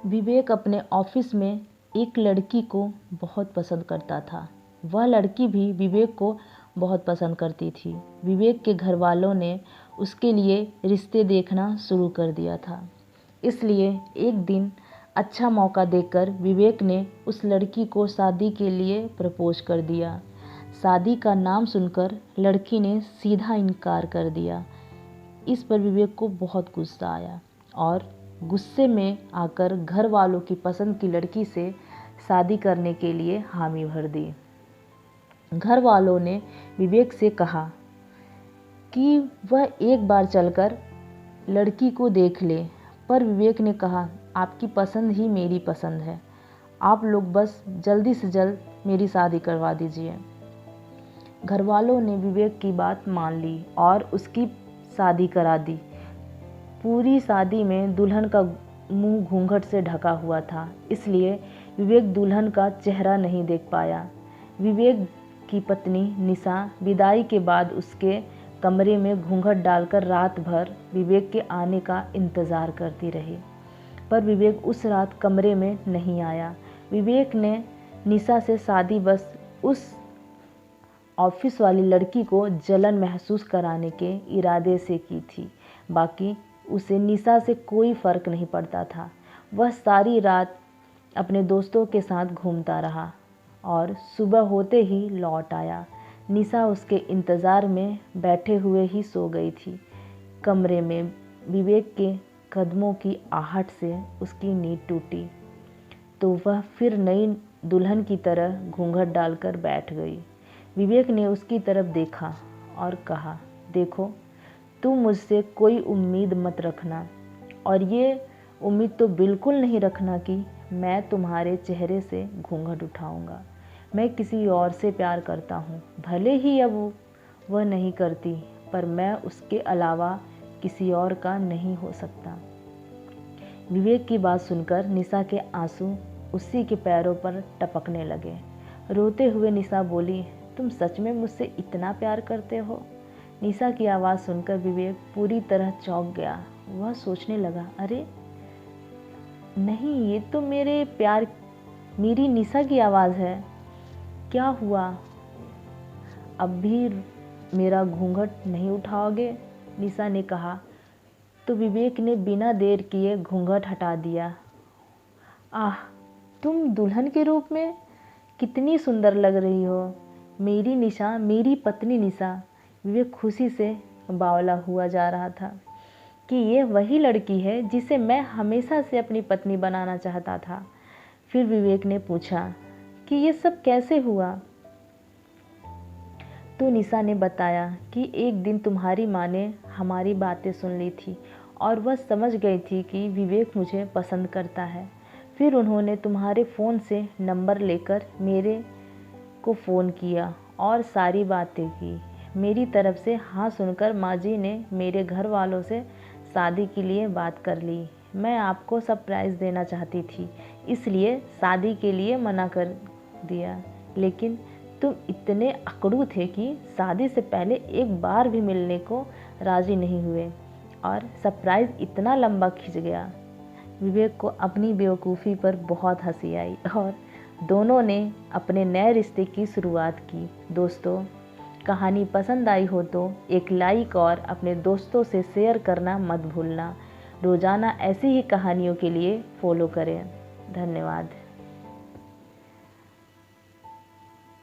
विवेक अपने ऑफिस में एक लड़की को बहुत पसंद करता था। वह लड़की भी विवेक को बहुत पसंद करती थी। विवेक के घर वालों ने उसके लिए रिश्ते देखना शुरू कर दिया था। इसलिए एक दिन अच्छा मौका देखकर विवेक ने उस लड़की को शादी के लिए प्रपोज कर दिया। शादी का नाम सुनकर लड़की ने सीधा इनकार कर दिया। इस पर विवेक को बहुत गुस्सा आया और गुस्से में आकर घर वालों की पसंद की लड़की से शादी करने के लिए हामी भर दी। घर वालों ने विवेक से कहा कि वह एक बार चलकर लड़की को देख ले, पर विवेक ने कहा आपकी पसंद ही मेरी पसंद है, आप लोग बस जल्दी से जल्द मेरी शादी करवा दीजिए। घर वालों ने विवेक की बात मान ली और उसकी शादी करा दी। पूरी शादी में दुल्हन का मुंह घूंघट से ढका हुआ था, इसलिए विवेक दुल्हन का चेहरा नहीं देख पाया। विवेक की पत्नी निशा विदाई के बाद उसके कमरे में घूंघट डालकर रात भर विवेक के आने का इंतज़ार करती रही, पर विवेक उस रात कमरे में नहीं आया। विवेक ने निशा से शादी बस उस ऑफिस वाली लड़की को जलन महसूस कराने के इरादे से की थी। बाकी उसे निशा से कोई फ़र्क नहीं पड़ता था। वह सारी रात अपने दोस्तों के साथ घूमता रहा और सुबह होते ही लौट आया। निशा उसके इंतज़ार में बैठे हुए ही सो गई थी। कमरे में विवेक के कदमों की आहट से उसकी नींद टूटी तो वह फिर नई दुल्हन की तरह घूंघट डालकर बैठ गई। विवेक ने उसकी तरफ देखा और कहा, देखो, तुम मुझसे कोई उम्मीद मत रखना, और ये उम्मीद तो बिल्कुल नहीं रखना कि मैं तुम्हारे चेहरे से घूंघट उठाऊंगा। मैं किसी और से प्यार करता हूँ, भले ही अब वह नहीं करती, पर मैं उसके अलावा किसी और का नहीं हो सकता। विवेक की बात सुनकर निशा के आंसू उसी के पैरों पर टपकने लगे। रोते हुए निशा बोली, तुम सच में मुझसे इतना प्यार करते हो? निशा की आवाज़ सुनकर विवेक पूरी तरह चौंक गया। वह सोचने लगा, अरे नहीं, ये तो मेरी निशा की आवाज़ है। क्या हुआ, अब भी मेरा घूंघट नहीं उठाओगे? निशा ने कहा। तो विवेक ने बिना देर किए घूंघट हटा दिया। आह, तुम दुल्हन के रूप में कितनी सुंदर लग रही हो, मेरी निशा, मेरी पत्नी निशा। विवेक खुशी से बावला हुआ जा रहा था कि ये वही लड़की है जिसे मैं हमेशा से अपनी पत्नी बनाना चाहता था। फिर विवेक ने पूछा कि ये सब कैसे हुआ? तो निशा ने बताया कि एक दिन तुम्हारी माँ ने हमारी बातें सुन ली थी और वह समझ गई थी कि विवेक मुझे पसंद करता है। फिर उन्होंने तुम्हारे फ़ोन से नंबर लेकर मेरे को फ़ोन किया और सारी बातें की। मेरी तरफ से हाँ सुनकर माँ जी ने मेरे घर वालों से शादी के लिए बात कर ली। मैं आपको सरप्राइज़ देना चाहती थी, इसलिए शादी के लिए मना कर दिया, लेकिन तुम इतने अकड़ू थे कि शादी से पहले एक बार भी मिलने को राज़ी नहीं हुए और सरप्राइज़ इतना लंबा खिंच गया। विवेक को अपनी बेवकूफ़ी पर बहुत हंसी आई और दोनों ने अपने नए रिश्ते की शुरुआत की। दोस्तों, कहानी पसंद आई हो तो एक लाइक और अपने दोस्तों से शेयर करना मत भूलना। रोज़ाना ऐसी ही कहानियों के लिए फॉलो करें। धन्यवाद।